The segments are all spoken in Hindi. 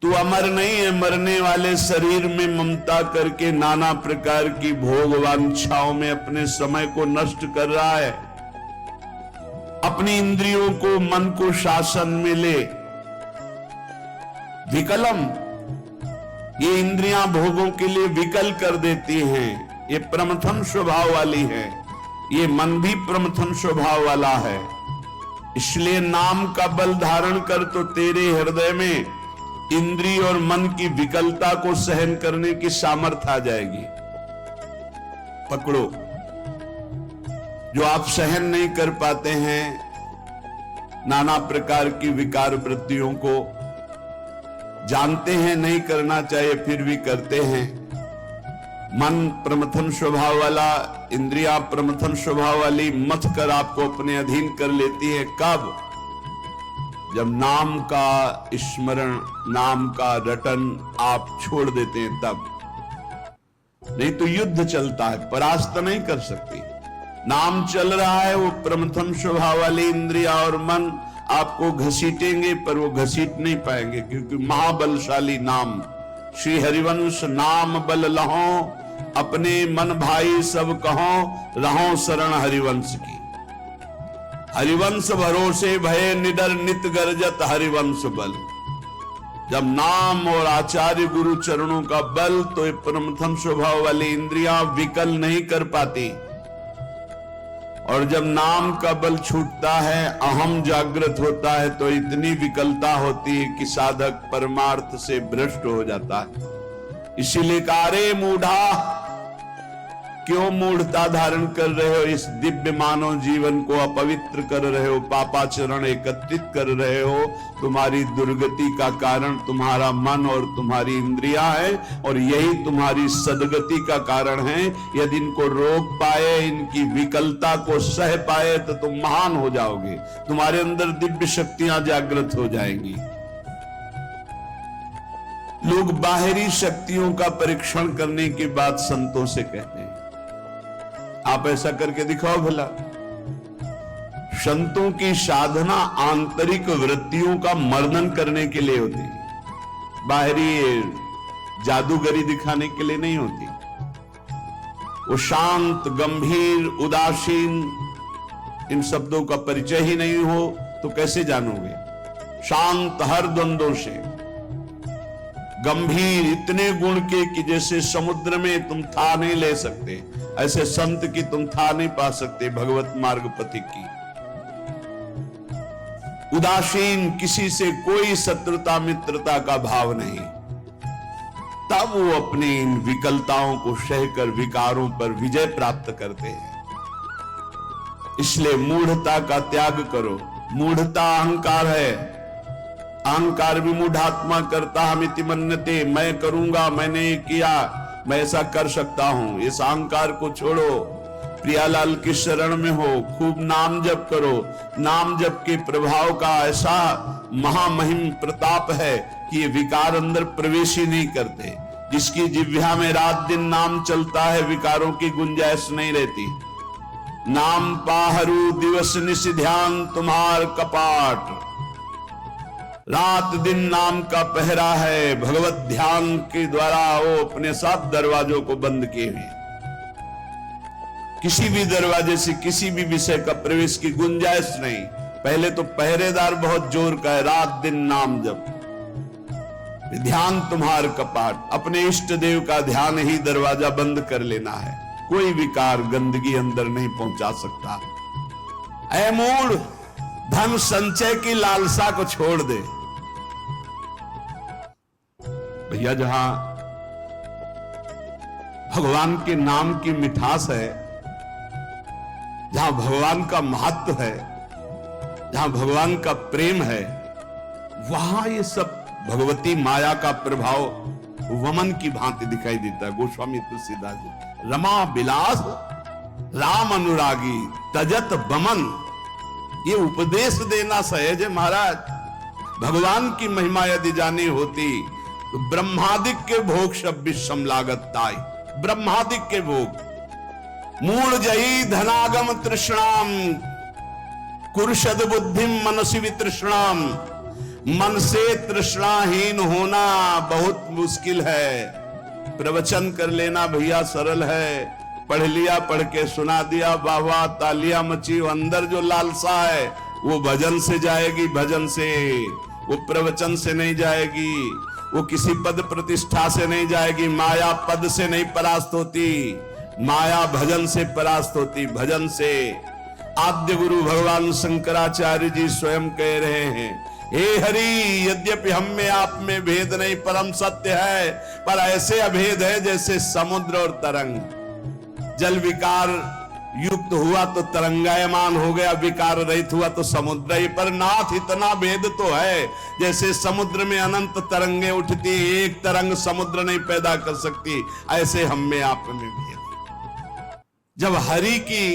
तू अमर नहीं है, मरने वाले शरीर में ममता करके नाना प्रकार की भोग वांछाओं में अपने समय को नष्ट कर रहा है। अपनी इंद्रियों को, मन को शासन में ले। विकलम, ये इंद्रियां भोगों के लिए विकल कर देती हैं। ये प्रमथन स्वभाव वाली है, ये मन भी प्रमथन स्वभाव वाला है। इसलिए नाम का बल धारण कर तो तेरे हृदय में इंद्रिय और मन की विकलता को सहन करने की सामर्थ्य आ जाएगी। पकड़ो, जो आप सहन नहीं कर पाते हैं नाना प्रकार की विकार वृत्तियों को, जानते हैं नहीं करना चाहिए फिर भी करते हैं। मन प्रमथन स्वभाव वाला, इंद्रिया प्रमथन स्वभाव वाली मथ कर आपको अपने अधीन कर लेती है। कब? जब नाम का स्मरण, नाम का रटन आप छोड़ देते हैं तब। नहीं तो युद्ध चलता है, परास्त नहीं कर सकती। नाम चल रहा है, वो प्रमथन स्वभाव वाली इंद्रिया और मन आपको घसीटेंगे, पर वो घसीट नहीं पाएंगे, क्योंकि महाबलशाली नाम। श्री हरिवंश नाम बल लहो, अपने मन भाई सब कहो, रहो शरण हरिवंश की। हरिवंश भरोसे भय निडर नित गर्जत हरिवंश बल। जब नाम और आचार्य गुरु चरणों का बल, तो ये प्रमथन स्वभाव वाली इंद्रियां विकल नहीं कर पाती। और जब नाम का बल छूटता है, अहम जागृत होता है, तो इतनी विकलता होती है कि साधक परमार्थ से भ्रष्ट हो जाता है। इसीलिए कारे मूढ़ा, क्यों मूढ़ता धारण कर रहे हो? इस दिव्य मानव जीवन को अपवित्र कर रहे हो, पापाचरण एकत्रित कर रहे हो। तुम्हारी दुर्गति का कारण तुम्हारा मन और तुम्हारी इंद्रियां है, और यही तुम्हारी सदगति का कारण है। यदि इनको रोक पाए, इनकी विकलता को सह पाए, तो तुम महान हो जाओगे। तुम्हारे अंदर दिव्य शक्तियां जागृत हो जाएंगी। लोग बाहरी शक्तियों का परीक्षण करने की बात संतों से कहते हैं। आप ऐसा करके दिखाओ भला। संतों की साधना आंतरिक वृत्तियों का मर्दन करने के लिए होती है, बाहरी जादूगरी दिखाने के लिए नहीं होती। वो शांत, गंभीर, उदासीन, इन शब्दों का परिचय ही नहीं हो तो कैसे जानोगे? शांत हर द्वंद्वों से, गंभीर इतने गुण के कि जैसे समुद्र में तुम था नहीं ले सकते, ऐसे संत की तुम था नहीं पा सकते, भगवत मार्ग पथिक की। उदासीन, किसी से कोई शत्रुता मित्रता का भाव नहीं। तब वो अपनी इन विकलताओं को सहकर विकारों पर विजय प्राप्त करते हैं। इसलिए मूढ़ता का त्याग करो। मूढ़ता अहंकार है। अहंकार भी मूढ़ात्मा करता हमिति मन्यते, मैं करूंगा, मैंने किया, मैं ऐसा कर सकता हूं। इस अहंकार को छोड़ो, प्रियालाल की शरण में हो, खूब नाम जप करो। नाम जप के प्रभाव का ऐसा महामहिम प्रताप है कि ये विकार अंदर प्रवेश ही नहीं करते। जिसकी जिह्वा में रात दिन नाम चलता है, विकारों की गुंजाइश नहीं रहती। नाम पाहरू दिवस निश ध्यान तुम्हार कपाट, रात दिन नाम का पहरा है। भगवत ध्यान के द्वारा वो अपने 7 दरवाजों को बंद किए हुए। किसी भी दरवाजे से किसी भी विषय का प्रवेश की गुंजाइश नहीं। पहले तो पहरेदार बहुत जोर का है, रात दिन नाम जप। ध्यान तुम्हार कपाट, अपने इष्ट देव का ध्यान ही दरवाजा बंद कर लेना है। कोई विकार, गंदगी अंदर नहीं पहुंचा सकता। ऐ मूढ़, धन संचय की लालसा को छोड़ दे। भैया, जहां भगवान के नाम की मिठास है, जहां भगवान का महत्व है, जहां भगवान का प्रेम है, वहां ये सब भगवती माया का प्रभाव वमन की भांति दिखाई देता है। गोस्वामी तुलसीदास जी, रमा बिलास राम अनुरागी तजत बमन, ये उपदेश देना सहज है महाराज। भगवान की महिमा यदि जानी होती तो ब्रह्मादिक के भोग सब विषम लागत ताई। ब्रह्मादिक के भोग, मूल जही धनागम तृष्णाम, कुरुषद बुद्धिम मनसी वितृष्णाम, मन से तृष्णाहीन होना बहुत मुश्किल है। प्रवचन कर लेना भैया सरल है, पढ़ लिया, पढ़ के सुना दिया, वाह वाह तालियां मची। अंदर जो लालसा है वो भजन से जाएगी, भजन से, वो प्रवचन से नहीं जाएगी, वो किसी पद प्रतिष्ठा से नहीं जाएगी। माया पद से नहीं परास्त होती, माया भजन से परास्त होती, भजन से। आद्य गुरु भगवान शंकराचार्य जी स्वयं कह रहे हैं, हे हरि, यद्यपि हम में आप में भेद नहीं परम सत्य है, पर ऐसे अभेद है जैसे समुद्र और तरंग। जल विकार युक्त हुआ तो तरंगायमान हो गया, विकार रहित हुआ तो समुद्र ही। पर नाथ इतना भेद तो है, जैसे समुद्र में अनंत तरंगे उठती, एक तरंग समुद्र नहीं पैदा कर सकती, ऐसे हम में आप में भेद। जब हरि की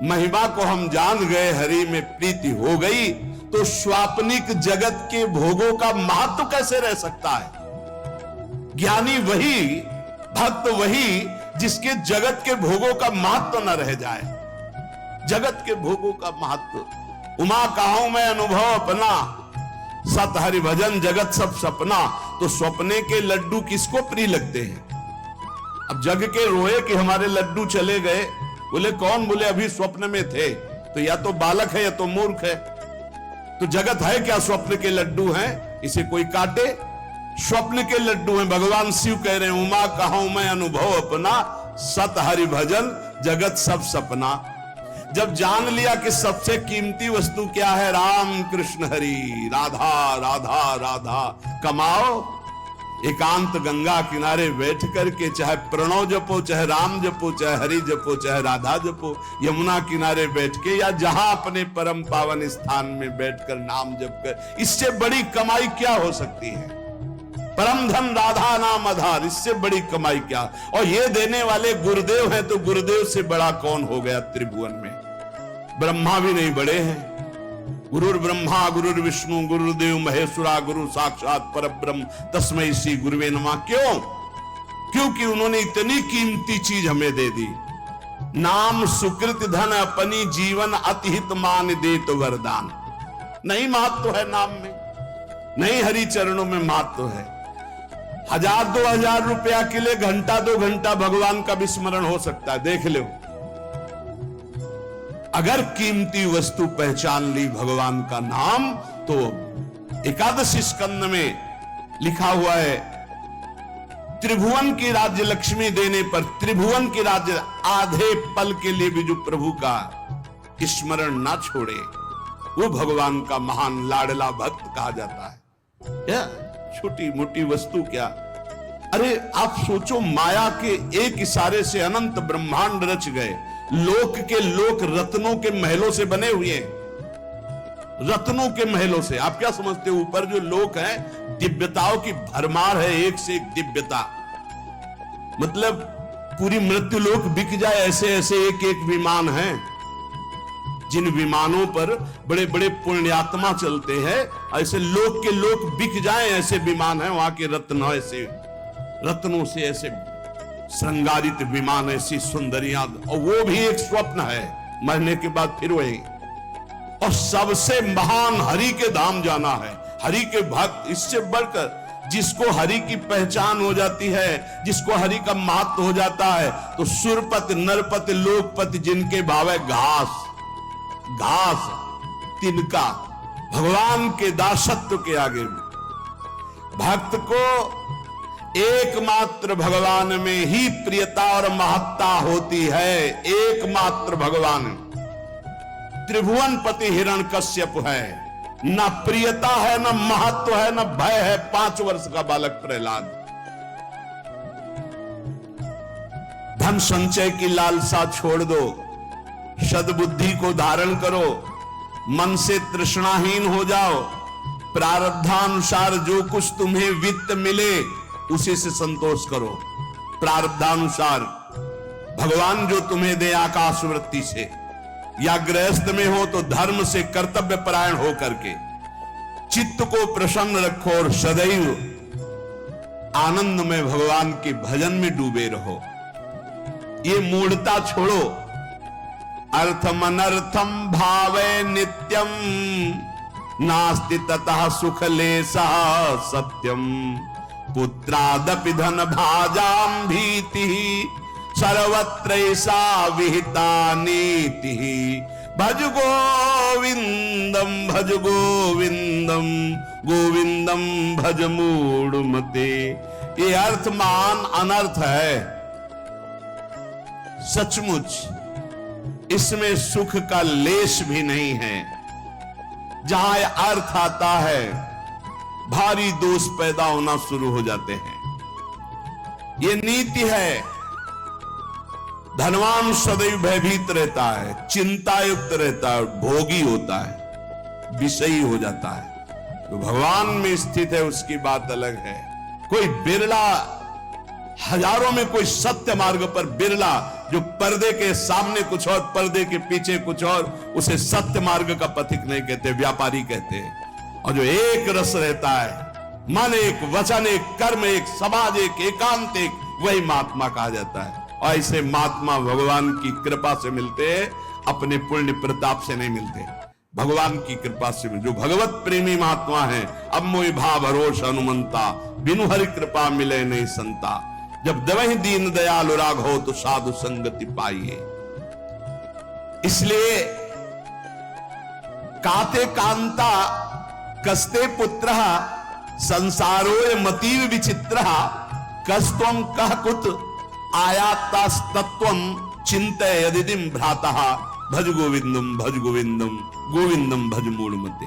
महिमा को हम जान गए, हरि में प्रीति हो गई, तो स्वाप्निक जगत के भोगों का महत्व कैसे रह सकता है। ज्ञानी वही, भक्त वही जिसके जगत के भोगों का महत्व न रह जाए। जगत के भोगों का महत्व, उमा कहाऊं मैं अनुभव अपना, सत हरि भजन जगत सब सपना। तो सपने के लड्डू किसको प्रिय लगते हैं। अब जग के रोए कि हमारे लड्डू चले गए, बोले कौन, बोले अभी स्वप्न में थे। तो या तो बालक है या तो मूर्ख है। तो जगत है क्या, स्वप्न के लड्डू हैं, इसे कोई काटे। स्वप्न के लड्डू हैं। भगवान शिव कह रहे हैं, उमा कहाऊं मैं अनुभव अपना, सत हरि भजन जगत सब सपना। जब जान लिया कि सबसे कीमती वस्तु क्या है, राम कृष्ण हरि, राधा राधा राधा, कमाओ एकांत गंगा किनारे बैठ करके, चाहे प्रणव जपो, चाहे राम जपो, चाहे हरि जपो, चाहे राधा जपो, यमुना किनारे बैठ के या जहां अपने परम पावन स्थान में बैठकर नाम जप कर, इससे बड़ी कमाई क्या हो सकती है। परम धन राधा नाम आधार, इससे बड़ी कमाई क्या। और ये देने वाले गुरुदेव हैं, तो गुरुदेव से बड़ा कौन हो गया त्रिभुवन में। ब्रह्मा भी नहीं बड़े हैं। गुरुर ब्रह्मा गुरुर विष्णु गुरुदेव महेश्वरा, गुरु साक्षात परब्रह्म तस्मै श्री गुरुवे नमः। क्यों? क्योंकि उन्होंने इतनी कीमती चीज हमें दे दी। नाम सुकृत धन अपनी जीवन अतिहित मान देत वरदान। नहीं महत्व है नाम में, नहीं हरि चरणों में महत्व है। 1000-2000 रुपया के लिए घंटा 2 घंटा भगवान का विस्मरण हो सकता है, देख लो। अगर कीमती वस्तु पहचान ली भगवान का नाम, तो एकादशी स्कंद में लिखा हुआ है, त्रिभुवन की राज्य लक्ष्मी देने पर, त्रिभुवन की राज्य आधे पल के लिए भी जो प्रभु का स्मरण ना छोड़े, वो भगवान का महान लाडला भक्त कहा जाता है। छोटी मोटी वस्तु क्या। अरे आप सोचो, माया के एक इशारे से अनंत ब्रह्मांड रच गए। लोक के लोक रत्नों के महलों से बने हुए हैं, रत्नों के महलों से। आप क्या समझते हो, ऊपर जो लोक है दिव्यताओं की भरमार है, एक से एक दिव्यता। मतलब पूरी मृत्यु लोक बिक जाए, ऐसे ऐसे एक एक विमान है, जिन विमानों पर बड़े बड़े पुण्यात्मा चलते हैं। ऐसे लोक के लोक बिक जाएं, ऐसे विमान है। वहां के रत्न, ऐसे रत्नों से ऐसे श्रृंगारित विमान, ऐसी सुंदरियां, और वो भी एक स्वप्न है, मरने के बाद फिर वही। और सबसे महान हरि के धाम जाना है, हरि के भक्त। इससे बढ़कर जिसको हरि की पहचान हो जाती है, जिसको हरि का महत्व हो जाता है, तो सुरपति नरपति लोकपति जिनके भाव है घास घास तिनका, भगवान के दासत्व के आगे भक्त को एकमात्र भगवान में ही प्रियता और महत्ता होती है। एकमात्र भगवान। त्रिभुवनपति हिरण्यकश्यप है, न प्रियता है, न महत्व है, न भय है। 5 वर्ष का बालक प्रहलाद। धन संचय की लालसा छोड़ दो, सद्बुद्धि को धारण करो, मन से तृष्णाहीन हो जाओ। प्रारब्धानुसार जो कुछ तुम्हें वित्त मिले उसी से संतोष करो। प्रारब्धानुसार भगवान जो तुम्हें दे आकाश वृत्ति से, या गृहस्थ में हो तो धर्म से कर्तव्य परायण हो करके चित्त को प्रसन्न रखो और सदैव आनंद में भगवान के भजन में डूबे रहो। ये मूढ़ता छोड़ो। अर्थम अनर्थम भावे नित्यम नास्ति ततः सुख लेशः सत्यम पुत्रादपि धन भाजाम भीति सर्वत्रैषा विहिता नीति भज गोविंदम गोविंदम भज मूढ़मते। ये अर्थमान अनर्थ है, सचमुच इसमें सुख का लेश भी नहीं है। जहां यह अर्थ आता है भारी दोष पैदा होना शुरू हो जाते हैं। ये नीति है, धनवान सदैव भयभीत रहता है, चिंतायुक्त रहता है, भोगी होता है, विषयी हो जाता है। तो भगवान में स्थित है उसकी बात अलग है। कोई बिरला, हजारों में कोई सत्य मार्ग पर बिरला जो पर्दे के सामने कुछ और पर्दे के पीछे कुछ और, उसे सत्य मार्ग का पथिक नहीं कहते, व्यापारी कहते हैं। और जो एक रस रहता है, मन एक, वचन एक, कर्म एक, समाज एक, एकांत एक, वही महात्मा कहा जाता है। और ऐसे महात्मा भगवान की कृपा से मिलते, अपने पुण्य प्रताप से नहीं मिलते, भगवान की कृपा से मिलते। जो भगवत प्रेमी महात्मा है, अब मोहि भाव भरोस हनुमंता, बिनु हरि कृपा मिले नहीं संता। जब दवहि दीन दयाल राग हो तो साधु संगति पाइए। इसलिए काते कांता कस्ते पुत्र संसारो मतीव विचित्र कस्तम कह कुत आयातास्तत्वम चिंतय यदिदिम भ्रातः भज गोविंदम गोविंदम भज मूढ़मते।